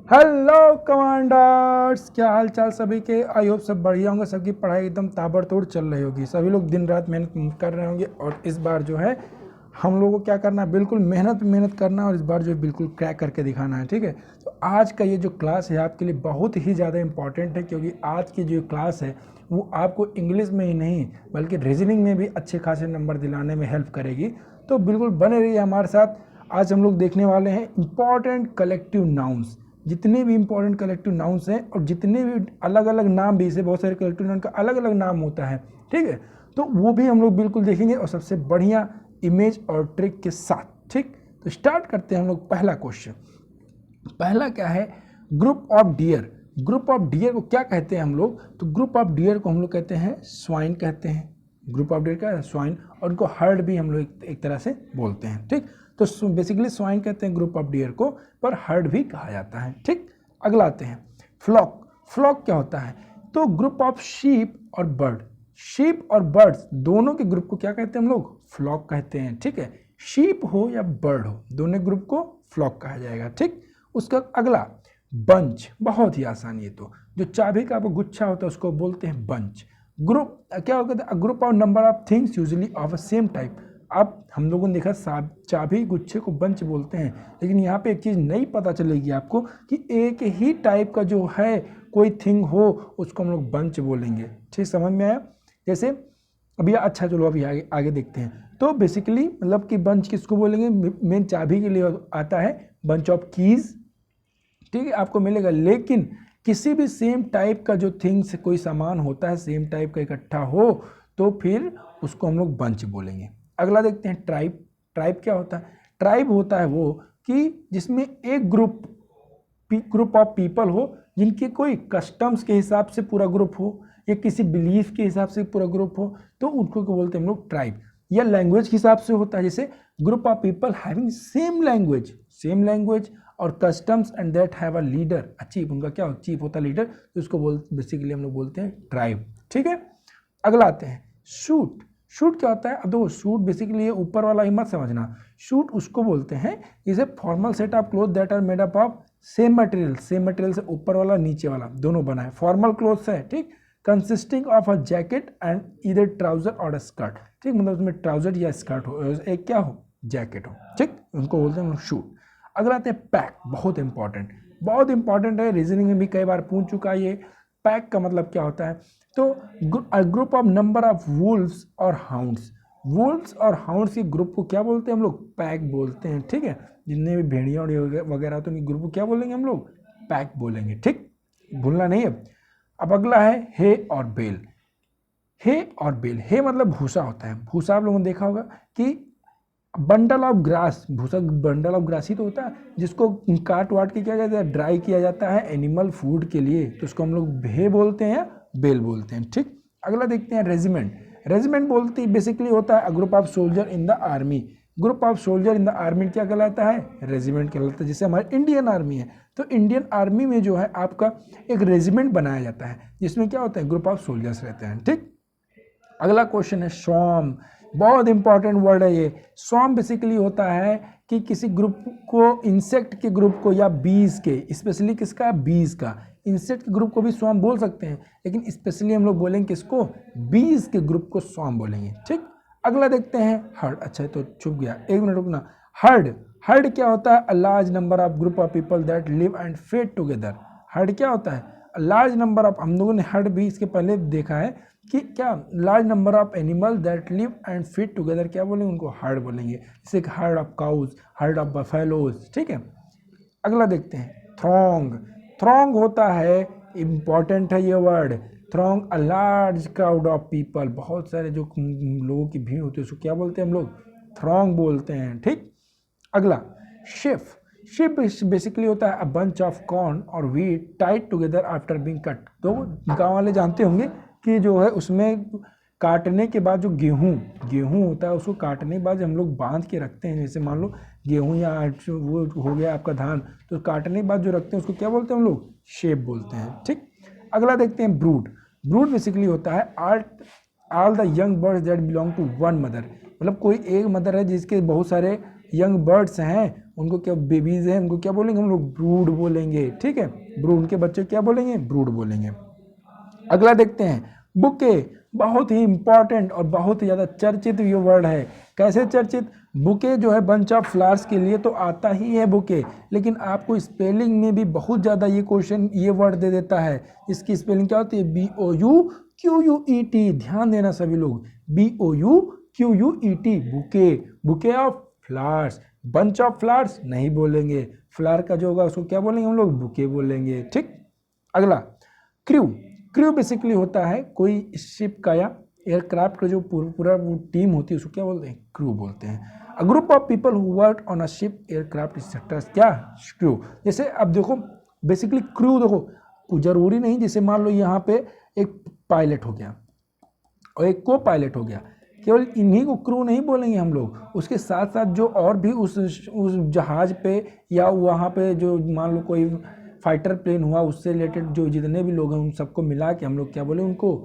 Hello commanders, क्या हाल चाल सभी के। आई होप सब बढ़िया होंगे। सबकी पढ़ाई एकदम ताबड़तोड़ चल रही होगी। सभी लोग दिन रात मेहनत कर रहे होंगे। और इस बार जो है हम लोगों को क्या करना है, बिल्कुल मेहनत करना है। और इस बार जो है बिल्कुल क्रैक करके दिखाना है। ठीक है, तो आज का ये जो क्लास है आपके लिए बहुत ही ज़्यादा इंपॉर्टेंट है, क्योंकि आज की जो क्लास है वो आपको इंग्लिश में ही नहीं बल्कि रीजनिंग में भी अच्छे खासे नंबर दिलाने में हेल्प करेगी। तो बिल्कुल बने रहिए हमारे साथ। आज हम लोग देखने वाले हैं इंपॉर्टेंट कलेक्टिव नाउन्स। जितने भी इंपॉर्टेंट कलेक्टिव नाउन्स हैं और जितने भी अलग अलग नाम भी, इसे बहुत सारे कलेक्टिव नाउन का अलग अलग नाम होता है। ठीक है, तो वो भी हम लोग बिल्कुल देखेंगे और सबसे बढ़िया इमेज और ट्रिक के साथ। ठीक, तो स्टार्ट करते हैं हम लोग। पहला क्वेश्चन, पहला क्या है, group of dear. Group of dear को क्या कहते हैं हम लोग? तो ग्रुप ऑफ डियर को हम लोग कहते हैं स्वाइन कहते हैं। ग्रुप ऑफ डियर क्या है? स्वाइन। और उनको हर्ड भी हम लोग एक तरह से बोलते हैं। ठीक, तो बेसिकली स्वाइन कहते हैं ग्रुप ऑफ डियर को, पर हर्ड भी कहा जाता है। ठीक, अगला आते हैं फ्लॉक। फ्लॉक क्या होता है? तो ग्रुप ऑफ शीप और बर्ड। शीप और बर्ड्स दोनों के ग्रुप को क्या कहते हैं हम लोग? फ्लॉक कहते हैं। ठीक है, शीप हो या बर्ड हो, दोनों ग्रुप को फ्लॉक कहा जाएगा। ठीक, उसका अगला बंच। बहुत ही आसान, ये तो जो चाबी का गुच्छा होता है उसको बोलते हैं बंच। ग्रुप क्या होता है? Group of number of things usually of a same type. अब हम लोगों ने देखा चाबी गुच्छे को बंच बोलते हैं, लेकिन यहाँ पे एक चीज़ नई पता चलेगी आपको कि एक ही टाइप का जो है कोई थिंग हो उसको हम लोग बंच बोलेंगे। ठीक, समझ में आया? जैसे अभी अच्छा चलो अभी आगे देखते हैं। तो बेसिकली मतलब कि बंच किसको बोलेंगे? मेन चाबी के लिए आता है बंच ऑफ कीज। ठीक है, आपको मिलेगा। लेकिन किसी भी सेम टाइप का जो थिंग्स कोई सामान होता है सेम टाइप का इकट्ठा हो तो फिर उसको हम लोग बंच बोलेंगे। अगला देखते हैं ट्राइब। ट्राइब क्या होता है? ट्राइब होता है वो कि जिसमें एक ग्रुप ऑफ पीपल हो जिनके कोई कस्टम्स के हिसाब से पूरा ग्रुप हो या किसी बिलीफ के हिसाब से पूरा ग्रुप हो, तो उनको क्या बोलते हैं हम लोग? ट्राइब। या लैंग्वेज के हिसाब से होता है, जैसे group of people having same language और customs and that have a leader, chief. उनका क्या चीफ होता है लीडर, तो उसको बेसिकली हम लोग बोलते हैं ट्राइब। ठीक है, अगला आते हैं शूट। शूट क्या होता है? अब देखो, शूट बेसिकली ऊपर वाला ही मत समझना। शूट उसको बोलते हैं is a formal set of cloth that are made up of same material से ऊपर वाला नीचे वाला दोनों बना है, फॉर्मल क्लोथ्स है। ठीक, consisting of a jacket and इधर ट्राउजर और अ स्कर्ट। ठीक, मतलब उसमें ट्राउजर या स्कर्ट हो, एक क्या हो, जैकेट हो। ठीक, उनको बोलते हैं शूट। अगला आते हैं पैक। बहुत इंपॉर्टेंट है, रीजनिंग में भी कई बार पूछ चुका है ये। पैक का मतलब क्या होता है? तो group of number of Wolves और हाउंड्स। वुल्व्स और हाउंड्स के ग्रुप को क्या बोलते हैं हम लोग? पैक बोलते हैं। ठीक है, जितने भी भेड़िया वगैरह तो उनके ग्रुप को क्या बोलेंगे हम लोग? पैक बोलेंगे। ठीक, भूलना नहीं। अब अगला है हे और बेल। हे और बेल, हे मतलब भूसा होता है। भूसा आप लोगों ने देखा होगा कि बंडल ऑफ ग्रास, भूसा बंडल ऑफ ग्रास ही तो होता है जिसको काट वाट के क्या जाता है, ड्राई किया जाता है एनिमल फूड के लिए, तो उसको हम लोग हे बोलते हैं या बेल बोलते हैं। ठीक, अगला देखते हैं रेजिमेंट। रेजिमेंट बोलते बेसिकली होता है group of soldier in the army. Group of soldier in the army क्या कहलाता है? रेजिमेंट कहलाता है। जैसे हमारे इंडियन आर्मी है, तो इंडियन आर्मी में जो है आपका एक रेजिमेंट बनाया जाता है जिसमें क्या होता है? ग्रुप ऑफ सोल्जर्स रहते हैं। ठीक, अगला क्वेश्चन है स्वॉर्म। बहुत इंपॉर्टेंट वर्ड है ये। स्वॉर्म बेसिकली होता है कि किसी ग्रुप को, इंसेक्ट के ग्रुप को या बीज के, स्पेशली किसका? बीज का। इंसेक्ट के ग्रुप को भी स्वॉर्म बोल सकते हैं, लेकिन स्पेशली हम लोग बोलेंगे किसको? बीज के ग्रुप को स्वॉर्म बोलेंगे। ठीक, अगला देखते हैं हर्ड। अच्छा तो चुप गया, एक मिनट रुकना। हर्ड। हर्ड क्या होता है? A large number of group of people that live and fed together. Herd क्या होता है? लार्ज नंबर ऑफ, हम लोगों ने हर्ड भी इसके पहले देखा है कि क्या, large number of animal that live and fit together क्या बोलेंगे? उनको हर्ड बोलेंगे। जैसे heard of cows, heard of buffaloes. ठीक है, अगला देखते हैं थ्रॉन्ग। थ्रॉन्ग होता है, इंपॉर्टेंट है ये word. Throng a large crowd of people, बहुत सारे जो लोगों की भीड़ होती है उसको क्या बोलते हैं हम लोग? थ्रॉन्ग बोलते हैं। ठीक, अगला शिफ। शिफ बेसिकली होता है अ बंच ऑफ कॉर्न और wheat Tide together after being cut. तो गांव वाले जानते होंगे कि जो है उसमें काटने के बाद जो गेहूं होता है उसको काटने के बाद हम लोग बांध के रखते हैं। जैसे मान लो गेहूं या वो हो गया आपका धान, तो काटने के बाद जो रखते हैं उसको क्या बोलते हैं हम लोग? शेप बोलते हैं। ठीक, अगला देखते हैं ब्रूड। ब्रूड बेसिकली होता है all the young birds that belong to one mother. मतलब कोई एक मदर है जिसके बहुत सारे यंग बर्ड्स हैं, उनको क्या बेबीज हैं उनको क्या बोलेंगे हम लोग ब्रूड बोलेंगे, ठीक है, ब्रूड, उनके बच्चे क्या बोलेंगे ब्रूड बोलेंगे। अगला देखते हैं बुके, बहुत ही इंपॉर्टेंट और बहुत ही ज़्यादा चर्चित ये वर्ड है। कैसे चर्चित? बुके जो है बंच ऑफ फ्लावर्स के लिए तो आता ही है बुके, लेकिन आपको स्पेलिंग में भी बहुत ज़्यादा ये क्वेश्चन ये वर्ड दे देता है। इसकी स्पेलिंग क्या होती है? BOUQUET। ध्यान देना सभी लोग, BOUQUET, bouquet, bouquet of flowers. Bunch of flowers नहीं बोलेंगे, फ्लावर का जो होगा उसको क्या बोलेंगे हम लोग? बुके बोलेंगे, ठीक। अगला क्रू, क्रू बेसिकली होता है कोई शिप का या एयरक्राफ्ट का जो पूरा वो टीम होती है उसको क्या बोलते हैं? क्रू बोलते हैं। A group of people who work on a ship aircraft etcetera क्या? क्रू। जैसे अब देखो बेसिकली क्रू देखो जरूरी नहीं, जैसे मान लो यहाँ पे एक पायलट हो गया और एक को पायलट हो गया, केवल इन्हीं को क्रू नहीं बोलेंगे हम लोग, उसके साथ साथ जो और भी उस जहाज पे या वहाँ पे जो मान लो कोई फाइटर प्लेन हुआ उससे रिलेटेड जो जितने भी लोग हैं उन सबको मिला के हम लोग क्या बोले? उनको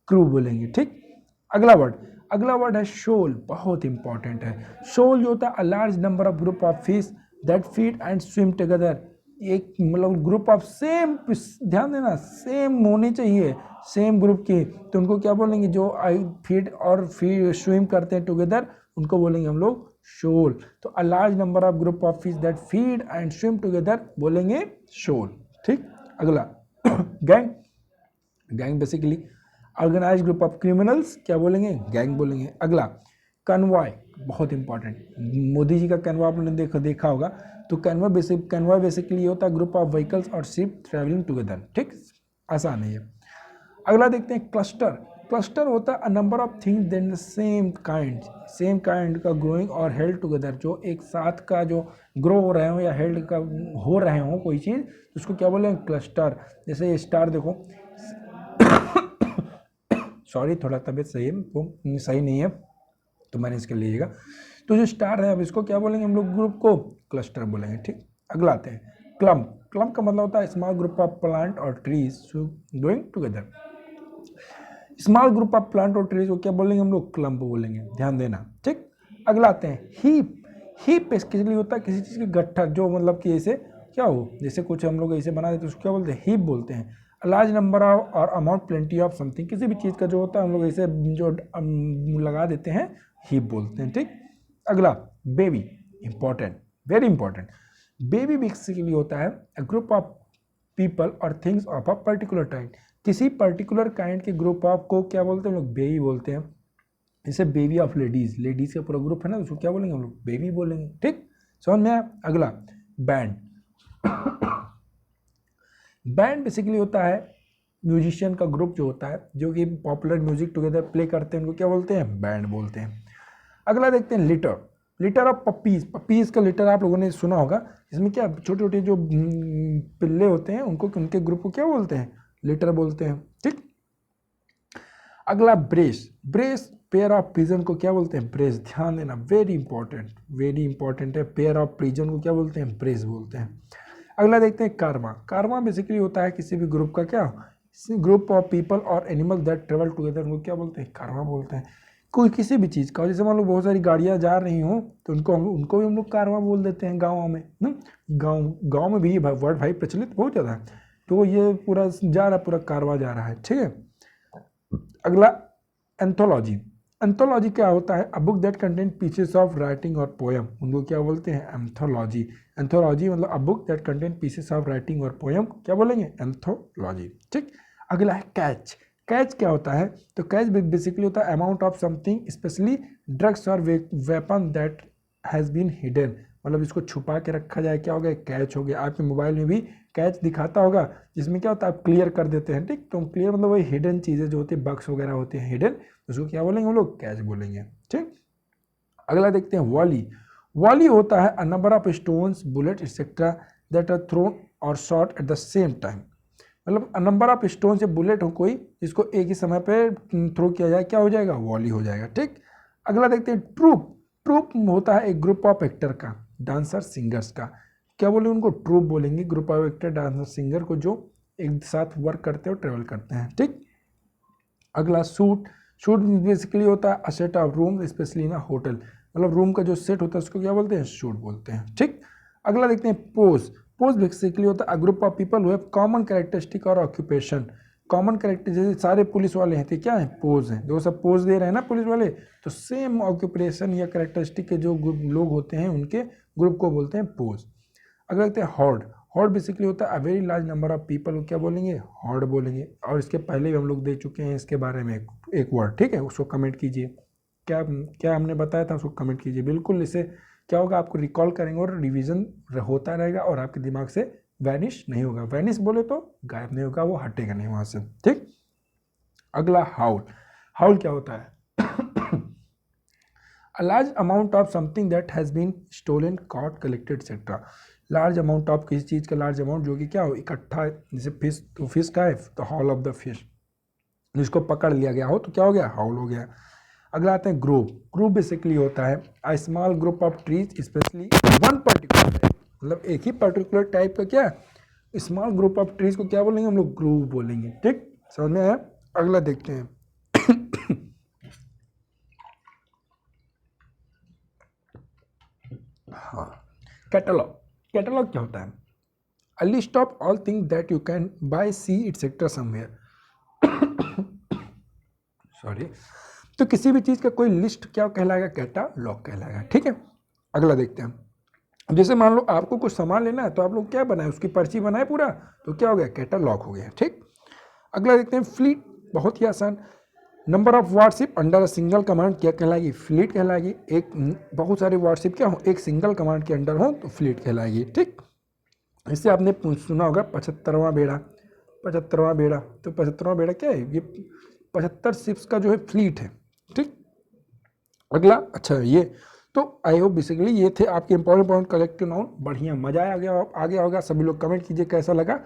क्रू बोलेंगे, ठीक। अगला वर्ड है शोल, बहुत इंपॉर्टेंट है। शोल जो होता है a large number of group of fish that feed and swim together, एक मतलब ग्रुप ऑफ सेम, ध्यान देना सेम होनी चाहिए, सेम ग्रुप की, तो उनको क्या बोलेंगे? जो फीड और स्विम करते हैं टुगेदर उनको बोलेंगे हम लोग शोल। तो a large number of group of fish that feed and swim together बोलेंगे शोल, ठीक। अगला gang, gang basically organise group of criminals क्या बोलेंगे? गैंग बोलेंगे। अगला कन्वॉय, बहुत इंपॉर्टेंट, मोदी जी का कन्वॉय आपने देखा होगा, तो कन्वॉय बेसिकली ये होता है ग्रुप ऑफ व्हीकल्स और शिप ट्रैवलिंग टुगेदर, ठीक, आसान है ये। अगला देखते हैं क्लस्टर, क्लस्टर होता है a number of things then same kind का ग्रोइंग और हेल्ड टुगेदर, जो एक साथ का जो ग्रो हो रहे हो या हेल्ड का हो रहे हो कोई चीज़, उसको क्या बोलेंगे? क्लस्टर। जैसे ये स्टार देखो सॉरी थोड़ा तबीयत सही है वो सही नहीं है तो मैंने इसके लीजिएगा। तो जो स्टार है अब इसको क्या बोलेंगे हम लोग? ग्रुप को क्लस्टर बोलेंगे, ठीक। अगला आते हैं क्लम्प, क्लम्प का मतलब होता है स्मॉल ग्रुप ऑफ प्लांट और trees growing together. Small group of plant और ट्रीज को क्या बोलेंगे हम लोग? क्लम्प बोलेंगे, ध्यान देना, ठीक। अगला आते हैं हीप, हीप बेसिकली होता है किसी चीज़ की गट्ठा, जो मतलब कि ऐसे क्या हो, जैसे कुछ हम लोग ऐसे बना देते हैं उसको क्या बोलते हैं? हीप बोलते हैं। लार्ज नंबर ऑफ और अमाउंट प्लेंटी ऑफ समथिंग, किसी भी चीज़ का जो होता है हम लोग ऐसे जो लगा देते हैं हीप बोलते हैं, ठीक। अगला baby, important, very important. Baby basically होता है अ ग्रुप ऑफ पीपल और things of a particular type, किसी पर्टिकुलर काइंड के ग्रुप ऑफ को क्या बोलते हैं हम लोग? बेबी बोलते हैं। जैसे बेबी ऑफ लेडीज, लेडीज का पूरा ग्रुप है ना, उसको क्या बोलेंगे हम लोग? बेबी बोलेंगे, ठीक, समझ में आया। अगला बैंड, बैंड बेसिकली होता है म्यूजिशियन का ग्रुप जो होता है जो कि पॉपुलर म्यूजिक टुगेदर प्ले करते हैं, उनको क्या बोलते हैं? बैंड बोलते हैं। अगला देखते हैं litre, litre of puppies, puppies का लिटर आप लोगों ने सुना होगा, इसमें क्या छोटे छोटे जो पिल्ले होते हैं उनको उनके ग्रुप को क्या बोलते हैं? लिटर बोलते हैं, ठीक। अगला brace, brace pair of pigeon को क्या बोलते हैं? ब्रेस, ध्यान देना वेरी इंपॉर्टेंट है, पेयर ऑफ पिजन को क्या बोलते हैं? ब्रेस बोलते हैं। अगला देखते हैं कार्मा, कार्मा बेसिकली होता है किसी भी ग्रुप का क्या? ग्रुप ऑफ पीपल और एनिमल दैट ट्रेवल टुगेदर, उनको क्या बोलते हैं? कार्मा बोलते हैं। कोई किसी भी चीज़ का, जैसे मान लो बहुत सारी गाड़ियाँ जा रही हों तो उनको भी हम लोग कार्मा बोल देते हैं गाँव में, गाँव में भी ये वर्ड भाई प्रचलित बहुत ज़्यादा है, तो ये पूरा जा रहा, पूरा कारवा जा रहा है, ठीक है। अगला एंथोलॉजी, एंथोलॉजी क्या होता है? A book that contain pieces of writing और पोएम, उनको क्या बोलते हैं? एंथोलॉजी। एंथोलॉजी मतलब a book that contain pieces of writing और पोएम क्या बोलेंगे? एंथोलॉजी, ठीक। अगला है कैच, कैच क्या होता है? तो कैच बेसिकली होता है amount of something specially drugs और weapon that has been hidden, मतलब इसको छुपा के रखा जाए, क्या हो गया? कैच हो गया। आपके मोबाइल में भी कैच दिखाता होगा जिसमें क्या होता है? आप क्लियर कर देते हैं, ठीक। तो क्लियर मतलब वही हिडन चीज़ें जो होती है, बक्स वगैरह होते हैं हिडन, उसको क्या बोलेंगे हम लोग? कैच बोलेंगे, ठीक। अगला देखते हैं वॉली, वॉली होता है a number of stones bullet etcetera that are thrown और shot at the same time, मतलब नंबर ऑफ स्टोन से बुलेट हो कोई जिसको एक ही समय पे थ्रो किया जाए, क्या हो जाएगा? वॉली हो जाएगा, ठीक। अगला देखते हैं ट्रूप, ट्रूप होता है एक ग्रुप ऑफ एक्टर का, डांसर सिंगर्स का, क्या बोलेंगे उनको? ट्रूप बोलेंगे। Group of actor dancer singer को जो एक साथ वर्क करते हैं और ट्रेवल करते हैं, ठीक। अगला सूट, सूट बेसिकली होता है a set of room specially in a hotel, मतलब रूम का जो सेट होता है उसको क्या बोलते हैं? सूट बोलते हैं, ठीक। अगला देखते हैं पोज। पोज बेसिकली होता है a group of people who have common characteristic और ऑक्यूपेशन। कॉमन कैरेक्टर जैसे सारे पुलिस वाले हैं तो क्या है, पोज हैं, जो सब पोज दे रहे हैं ना पुलिस वाले, तो सेम ऑक्यूपेशन या कैरेक्टरिस्टिक के जो लोग होते हैं उनके ग्रुप को बोलते हैं पोज। अगला देखते हैं हॉर्ड। हॉर्ड बेसिकली होता है a very large number of people, क्या बोलेंगे, हॉर्ड बोलेंगे। और इसके पहले भी हम लोग देख चुके हैं इसके बारे में एक वर्ड, ठीक है, उसको कमेंट कीजिए, क्या क्या हमने बताया था उसको कमेंट कीजिए बिल्कुल। इससे क्या होगा, आपको रिकॉल करेंगे और रिवीजन होता रहेगा और आपके दिमाग से वैनिश नहीं होगा। वैनिश बोले तो गायब नहीं होगा, वो हटेगा नहीं वहां से, ठीक। अगला हाउल। हाउल क्या होता है, a large amount of something that has been stolen, caught, collected, etc. Large amount of किसी चीज़ का लार्ज अमाउंट जो कि क्या हो, इकट्ठा, जैसे फिश, तो फिश का है तो हाउल ऑफ द फिश, जिसको पकड़ लिया गया हो तो क्या हो गया, हाउल हो गया। अगला आते हैं ग्रुप। ग्रुप बेसिकली होता है a small group of trees specially one particular type, मतलब एक ही पर्टिकुलर टाइप का क्या, स्मॉल ग्रुप ऑफ ट्रीज को क्या बोलेंगे हम लोग, ग्रुप बोलेंगे, ठीक, समझ में आया। अगला देखते हैं हाँ, कैटलॉग। कैटलॉग क्या होता है, a list of all things that you can buy see etcetera somewhere sorry, तो किसी भी चीज़ का कोई लिस्ट क्या कहलाएगा, कैटलॉग कहलाएगा, ठीक है। अगला देखते हैं, जैसे मान लो आपको कुछ सामान लेना है तो आप लोग क्या बनाए, उसकी पर्ची बनाए पूरा, तो क्या हो गया, कैटलॉग हो गया, ठीक। अगला देखते हैं फ्लीट, बहुत ही आसान। Number of warship under a single command क्या कहलाएगी, फ्लीट कहलाएगी। एक बहुत सारे वार्डशिप क्या हो, एक सिंगल कमांड के अंडर हो तो फ्लीट कहलाएगी, ठीक। इससे आपने सुना होगा 75वां बेड़ा। 75वां बेड़ा, तो 75वां बेड़ा क्या है, ये 75 शिप्स का जो है फ्लीट है, ठीक। अगला, अच्छा ये तो आई होप बेसिकली ये थे आपके इंपॉर्टेंट कलेक्टिव नाउन। बढ़िया, मजा आ गया होगा। सभी लोग कमेंट कीजिए कैसा लगा।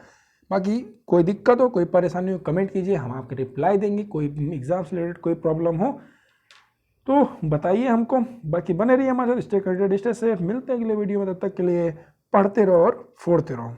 बाकी कोई दिक्कत हो, कोई परेशानी हो, कमेंट कीजिए, हम आपके रिप्लाई देंगे। कोई एग्जाम से रिलेटेड कोई प्रॉब्लम हो तो बताइए हमको। बाकी बने रहिए हमारे साथ, स्टे कनेक्टेड, स्टे सेफ। मिलते हैं अगले वीडियो में, तब तक के लिए पढ़ते रहो और फोड़ते रहो।